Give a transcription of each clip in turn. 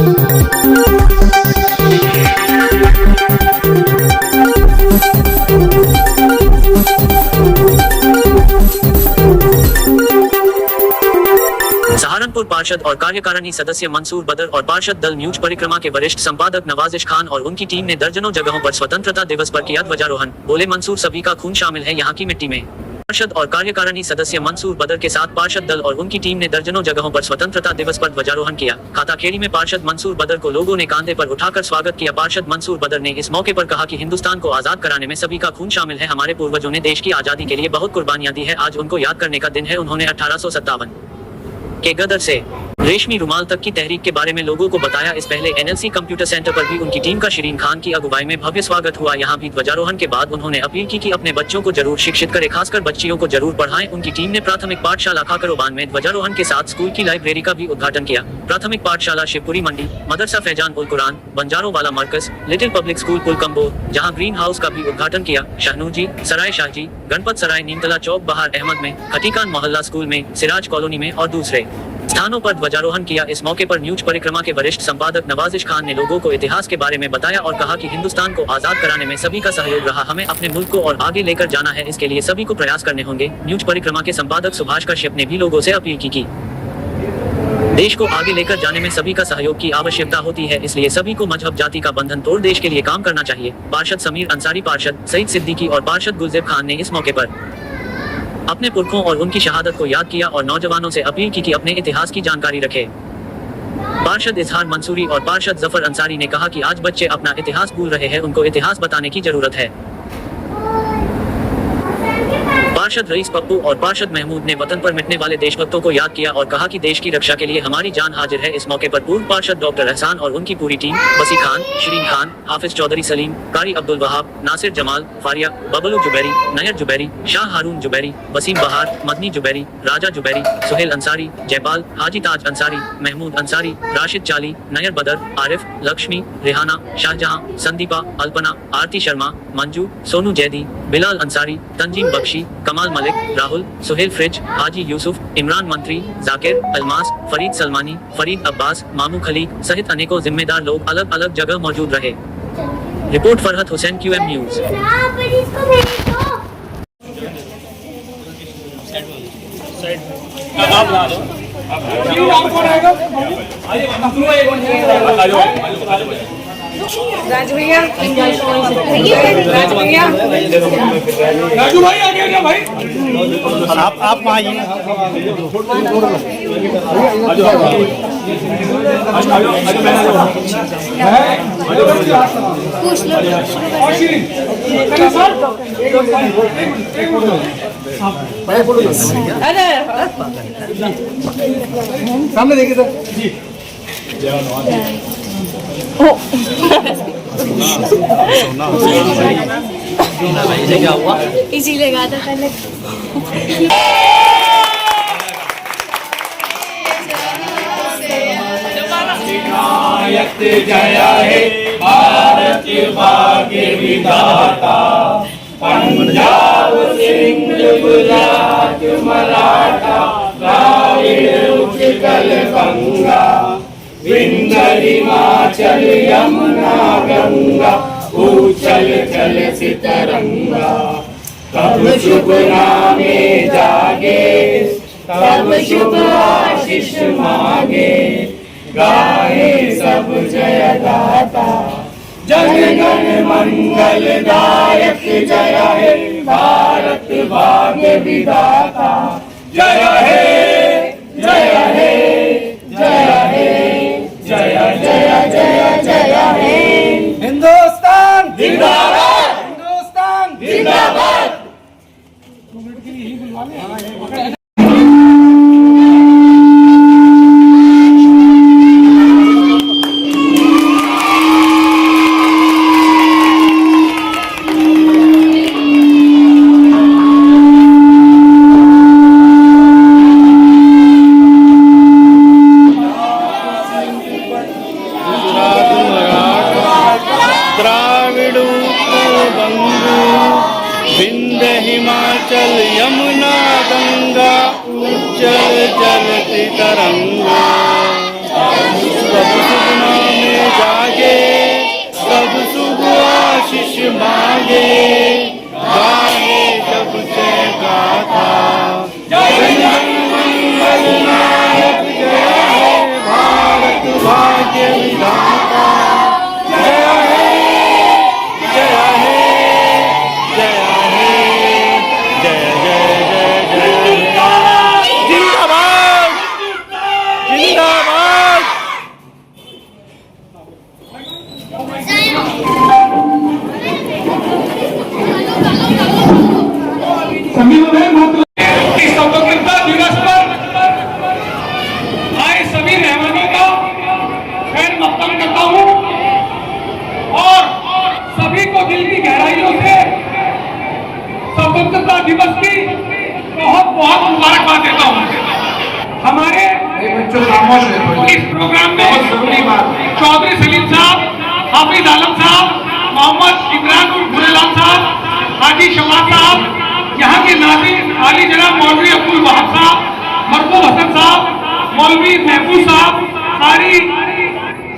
सहारनपुर पार्षद और कार्यकारिणी सदस्य मंसूर बदर और पार्षद दल न्यूज परिक्रमा के वरिष्ठ संपादक नवाजिश खान और उनकी टीम ने दर्जनों जगहों पर स्वतंत्रता दिवस पर किया ध्वजारोहण। बोले मंसूर, सभी का खून शामिल है यहाँ की मिट्टी में। पार्षद और कार्यकारिणी सदस्य मंसूर बदर के साथ पार्षद दल और उनकी टीम ने दर्जनों जगहों पर स्वतंत्रता दिवस पर ध्वजारोहण किया। खाताखेड़ी में पार्षद मंसूर बदर को लोगों ने कांधे पर उठाकर स्वागत किया। पार्षद मंसूर बदर ने इस मौके पर कहा कि हिंदुस्तान को आजाद कराने में सभी का खून शामिल है। हमारे पूर्वजों ने देश की आजादी के लिए बहुत कुर्बानियां दी है। आज उनको याद करने का दिन है। उन्होंने 1857 के गदर से रेशमी रुमाल तक की तहरीक के बारे में लोगों को बताया। इस पहले NLC कंप्यूटर सेंटर पर भी उनकी टीम का शिरीन खान की अगुवाई में भव्य स्वागत हुआ। यहाँ भी ध्वजारोहण के बाद उन्होंने अपील की कि अपने बच्चों को जरूर शिक्षित करें, खासकर बच्चियों को जरूर पढ़ाएं। उनकी टीम ने प्राथमिक पाठशाला खाकरोबान में ध्वजारोहण के साथ स्कूल की लाइब्रेरी का भी उद्घाटन किया। प्राथमिक पाठशाला शिवपुरी मंडी, मदरसा फैजान उल कुरान, बंजारों वाला मरकज, लिटिल पब्लिक स्कूल पुलकम्बोर, जहाँ ग्रीन हाउस का भी उद्घाटन किया। शाहनूर जी, सराय शाहजी, गणपत सराय, नीमतला चौक, बहार अहमद में, खटीकान मोहल्ला स्कूल में, सिराज कॉलोनी में और दूसरे स्थानों पर ध्वजारोहण किया। इस मौके पर न्यूज परिक्रमा के वरिष्ठ संपादक नवाजिश खान ने लोगों को इतिहास के बारे में बताया और कहा कि हिंदुस्तान को आजाद कराने में सभी का सहयोग रहा। हमें अपने मुल्क को और आगे लेकर जाना है, इसके लिए सभी को प्रयास करने होंगे। न्यूज परिक्रमा के संपादक सुभाष कश्यप ने भी लोगों से अपील की देश को आगे लेकर जाने में सभी का सहयोग की आवश्यकता होती है, इसलिए सभी को मजहब जाति का बंधन तोड़ देश के लिए काम करना चाहिए। पार्षद समीर अंसारी, पार्षद सईद सिद्दीकी और पार्षद गुलजेब खान ने इस मौके पर अपने पुरखों और उनकी शहादत को याद किया और नौजवानों से अपील की कि अपने इतिहास की जानकारी रखें। पार्षद इजहार मंसूरी और पार्षद जफर अंसारी ने कहा कि आज बच्चे अपना इतिहास भूल रहे हैं, उनको इतिहास बताने की जरूरत है। पार्षद रईस पप्पू और पार्षद महमूद ने वतन पर मिटने वाले देशभक्तों को याद किया और कहा कि देश की रक्षा के लिए हमारी जान हाजिर है। इस मौके पर पूर्व पार्षद डॉक्टर एहसान और उनकी पूरी टीम, बसी खान, शिरीन खान, हाफिज चौधरी सलीम, कारी अब्दुल वहाब, नासिर जमाल, फारिया, बबलू जुबैरी, नयर जुबैरी, शाह हारून जुबैरी, वसीम बहार, मदनी जुबैरी, राजा जुबैरी, सुहेल अंसारी, जयपाल, हाजी ताज अंसारी, महमूद अंसारी, राशिद चाली, नयर बदर, आरिफ, लक्ष्मी, रेहाना, शाहजहां, संदीपा, अल्पना, आरती शर्मा, मंजू, सोनू जैदी, बिलाल अंसारी, तंजीम बख्शी, कमाल मलिक, राहुल, सुहेल फ्रिज, हाजी यूसुफ, इमरान मंत्री, जाकिर, अलमास, फरीद सलमानी, फरीद अब्बास, मामू खलीक सहित अनेकों जिम्मेदार लोग अलग अलग जगह मौजूद रहे। Report Farhat Hussain, QM news. Raj भैया, राज भैया, राजू भाई आ गया भाई। आप वहाँ आइए। अरे सामने देखिए सर जी। क्या हुआ? इसीलिए गा था पहले। जय हे भारत भाग्य विधाता, पंजाब सिंध गुजरात मराठा द्राविड़ उत्कल गंगा, विंध्य हिमाचल यमुना गंगा, उछल चल सितरंगा। तब शुभ नामे जागे, तब शुभ आशीष मांगे, गाए सब जयदाता, जन गण मंगल दायक जय हे भारत भाग्य विधाता। जय हे, जय हे, जय हे, जय जय जय जय हे। हिंदुस्तान जिंदाबाद, हिंदुस्तान जिंदाबाद। द्राविड़ उत्कल बंधु, विंध्य हिमाचल यमुना गंगा, उज्जल जलति तरंगा। भागे गाहे जब से गाथा। जय जन मंगल नायक जय है भारत भाग्य विधाता। जय है जय है जय है जय जय जय जय जिंदाबाद जिंदाबाद। इस स्वतंत्रता दिवस पर आए सभी मेहमानों का खैर मकदम करता हूँ और सभी को दिल की गहराइयों से स्वतंत्रता दिवस की बहुत बहुत मुबारकबाद देता हूँ। हमारे इस प्रोग्राम में चौधरी सलीम साहब, हाफिज आलम साहब, मोहम्मद इमरान गुलेलाल साहब, हाजी शमात साहब, यहाँ के नाज़िर आली जनाब मौलवी अब्दुल वहाब साहब, मरहूम हसन साहब, मौलवी महबूब साहब, कारी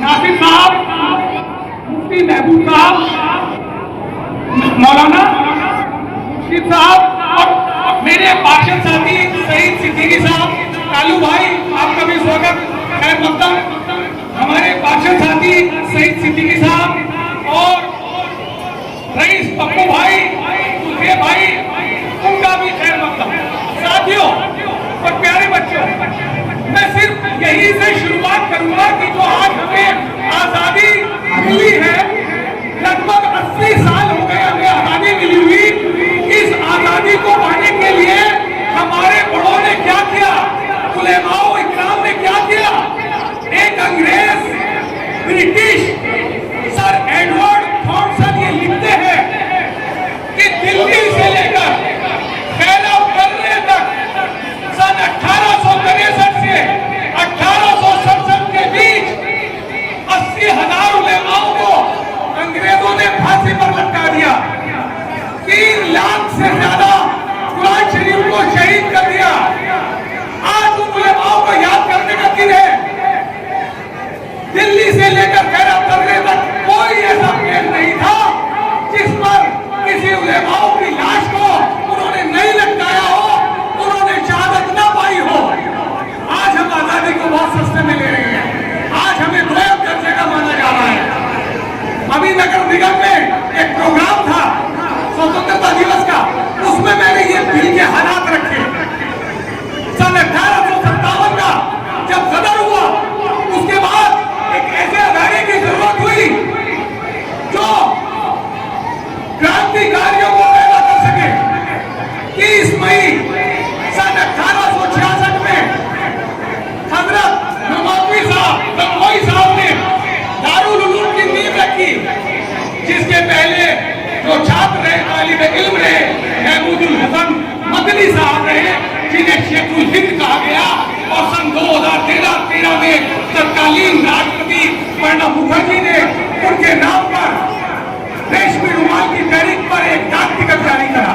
नासिर साहब, मुफ्ती महबूब साहब, मौलाना मुर्शीद साहब और मेरे पार्षद साथी सईद सिद्दीकी साहब। कालू भाई आपका भी स्वागत खैर मकदम। हमारे पार्षद साथी सईद सिद्दीकी साहब और रईस पप्पू भाई, तुलसी भाई, उनका भी खैर मकदम। साथियों और प्यारे बच्चों, मैं सिर्फ यही से शुरुआत करूंगा कि जो आज हमें आजादी मिली है, लगभग 80 साल हो गए हमें आजादी मिली हुई। इस आजादी को पाने के लिए हमारे बड़ों ने क्या किया, उलेमाओ इकराम ने क्या किया। एक अंग्रेज ब्रिटिश सर एडवर्ड थॉमसन ये लिखते हैं कि दिल्ली से लेकर खैरा बर्रे तक सन 1863 से 1867 के बीच 80,000 उलेमाओं को अंग्रेजों ने फांसी पर लटका दिया। 3 लाख से ज्यादा कुरान शरीफ को शहीद कर दिया। आज उन उलेमाओं को याद करने का दिन है। दिल्ली से लेकर खैरा बर्रे तक कोई ऐसा पेड़ नहीं था जिस पर किसी उलेमाओं की लाश को उन्होंने नहीं लटकाया हो, उन्होंने शहादत ना पाई हो। आज हम आजादी को बहुत सस्ते में ले रहे हैं। आज हमें दोयम दर्जे का माना जा रहा है। अभी नगर निगम में एक प्रोग्राम था स्वतंत्रता दिवस का, उसमें मैंने ये बिल के हालात रखे। सन 1857 का जब सदर हुआ, उसके बाद एक ऐसे अदारे की जरूरत हुई जो क्रांतिकारियों को पैदा कर सके। 30 मई सन 1866 में हजरत नवाबी साहब गंगोई साहब ने दारुल उलूम की नींव रखी, जिसके पहले जो छात्र रहे, तालिब इल्म रहे, महमूदुल हसन मदनी साहब रहे, जिन्हें शेखुल हिंद कहा गया। और सन 2013 में तत्कालीन राष्ट्रपति प्रणब मुखर्जी ने उनके नाम पर रेशमी रुमाल की तहरीक पर एक डाक टिकट जारी करा।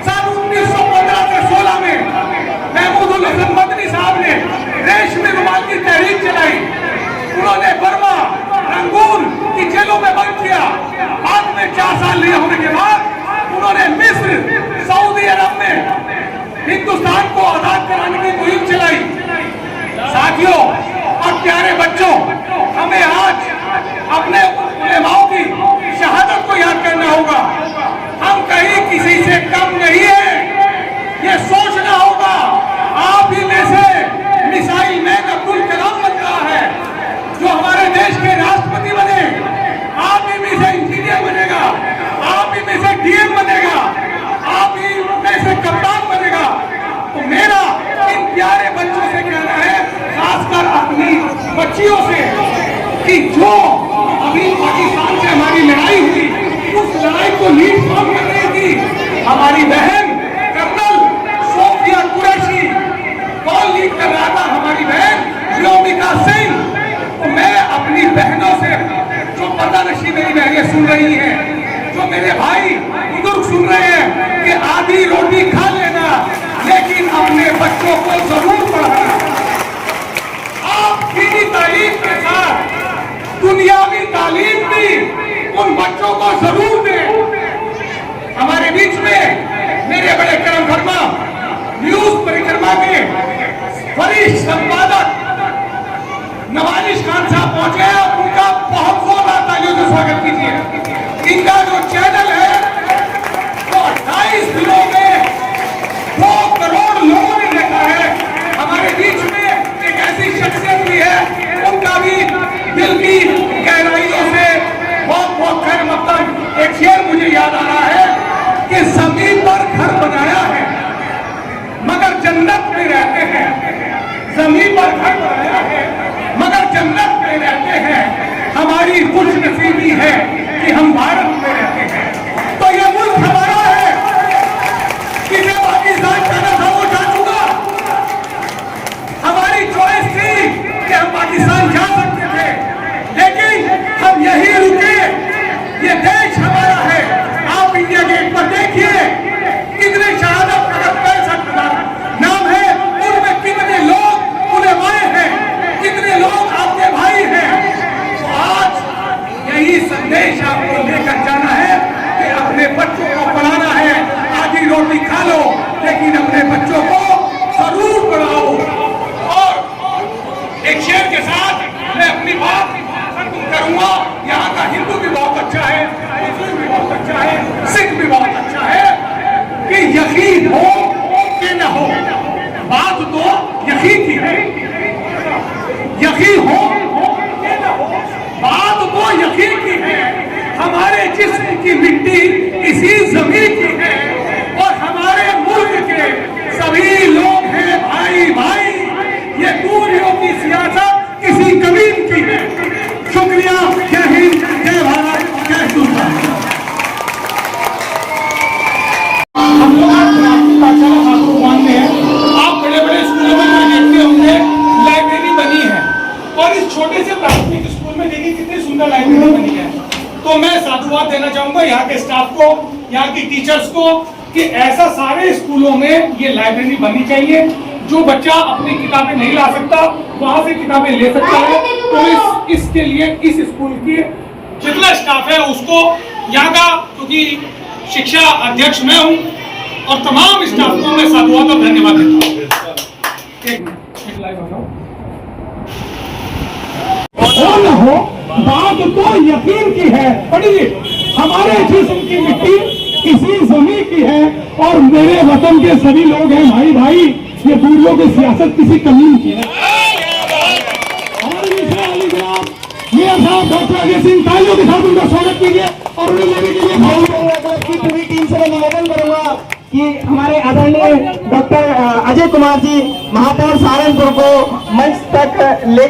सन 1915 से 16 में महमूदुल हसन मदनी साहब ने रेशमी रुमाल की तहरीक चलाई। उन्होंने बर्मा, रंगून की जेलों में बंद किया। बाद में 4 साल रिहा होने के बाद उन्होंने मिस्र, सऊदी अरब में हिंदुस्तान को आजाद कराने की मुहिम चलाई। साथियों और प्यारे बच्चों, हमें आज अपने उलेमाओं की शहादत को याद करना होगा। हम कहीं किसी से कम नहीं है, ये सोचना होगा। आप ही में से मिसाइल मैन अब्दुल कलाम बन रहा है, जो हमारे देश के राष्ट्रपति बने। आप ही में से इंजीनियर बनेगा, आप ही में से डीएम बनेगा, आप ही में से कप्तान बनेगा। तो मेरा इन प्यारे बच्चों से कहना है, खासकर अपनी बच्चियों से, कि जो अभी पाकिस्तान से हमारी लड़ाई हुई, उस लड़ाई को लीड कौन कर रही थी? हमारी बहन कर्नल सोफिया कुरैशी। कौन लीड कर रहा था? हमारी बहन व्योमिका सिंह। तो मैं अपनी बहनों से, जो पर्दा नशी मेरी बहनें सुन रही हैं, जो मेरे भाई बुजुर्ग सुन रहे हैं, कि आधी रोटी खा लेना, लेकिन अपने बच्चों को जरूर पढ़ाना। आप दीनी तालीम के साथ दुनियावी तालीम भी उन बच्चों को जरूर दें। खान साहब पहुंचे हैं, उनका बहुत जोरदार तालियों से स्वागत कीजिए। इनका जो चैनल है वो 28 दिनों में 2 करोड़ लोगों ने देखा है। हमारे बीच में एक ऐसी शख्सियत भी है, उनका भी दिल की गहराइयों से बहुत बहुत खैर मकदम। एक शेर मुझे याद आ रहा है कि जमीन पर घर बनाया है मगर जन्नत में रहते हैं, जमीन पर घर बनाया है मगर जन्नत में रहते हैं। हमारी खुशनसीबी है कि हम भारत में रहते हैं। तो ये मुल्क हमारा है, किसे पाकिस्तान जाना था वो जा चुका। हमारी चॉइस थी कि हम पाकिस्तान जा सकते थे, लेकिन हम यही रुके। ये देश हमारा है। आप इंडिया गेट पर देखिए कितने शहादत का 65,000 नाम है, उनमें कितने लोग उलेमाए हैं, कितने लोग आपके भाई हैं। तो आज यही संदेश आपको लेकर जाना है कि अपने बच्चों को पढ़ाना है। आधी रोटी खा लो लेकिन अपने बच्चों को जरूर पढ़ाओ। और एक शेर के साथ मैं अपनी बात खत्म करूंगा। यहाँ का हिंदू भी बहुत अच्छा है, मुस्लिम भी बहुत अच्छा है, सिख भी बहुत अच्छा है कि यकीन हो कि न हो, बात तो यकीन की है। यकीन हो कि न हो, बात तो यकीन की है। हमारे जिस्म की मिट्टी इसी जमीन की है और हमारे मुल्क के सभी लोग हैं भाई भाई। ये दूरियों की सियासत किसी कबील की है। शुक्रिया। जय हिंद, जय भारत, जय हिंदुस्तान। हम लोग आपको मानते हैं। आप बड़े बड़े स्कूलों में देखते होंगे लाइब्रेरी बनी है, और इस छोटे से प्राथमिक स्कूल में देखिए कितनी सुंदर लाइब्रेरी बनी है। तो मैं साधुवाद देना चाहूंगा यहाँ के स्टाफ को, यहाँ की टीचर्स को, कि ऐसा सारे स्कूलों में ये लाइब्रेरी बननी चाहिए। जो बच्चा अपनी किताबें नहीं ला सकता वहां से किताबें ले सकता है। तो इसके लिए इस स्कूल की जितना स्टाफ है उसको, यहाँ का क्योंकि शिक्षा अध्यक्ष मैं हूँ, और तमाम स्टाफ को मैं साधुवाद और धन्यवाद देता हूँ। एक लाइव आ जाओ। हो न हो, बात तो यकीन की है। पढ़िए, हमारे जिस्म की मिट्टी इसी जमीन की है और मेरे वतन के सभी लोग हैं भाई भाई। ये दूरियों की सियासत किसी कमीन की है। और मियां साहब डॉक्टर अजय सिंह, तालियों के साथ उनका स्वागत कीजिए और उन्हें लेने के लिए की पूरी टीम से मैं निवेदन करूंगा कि हमारे आदरणीय डॉक्टर अजय कुमार जी महापौर सहारनपुर को मंच तक ले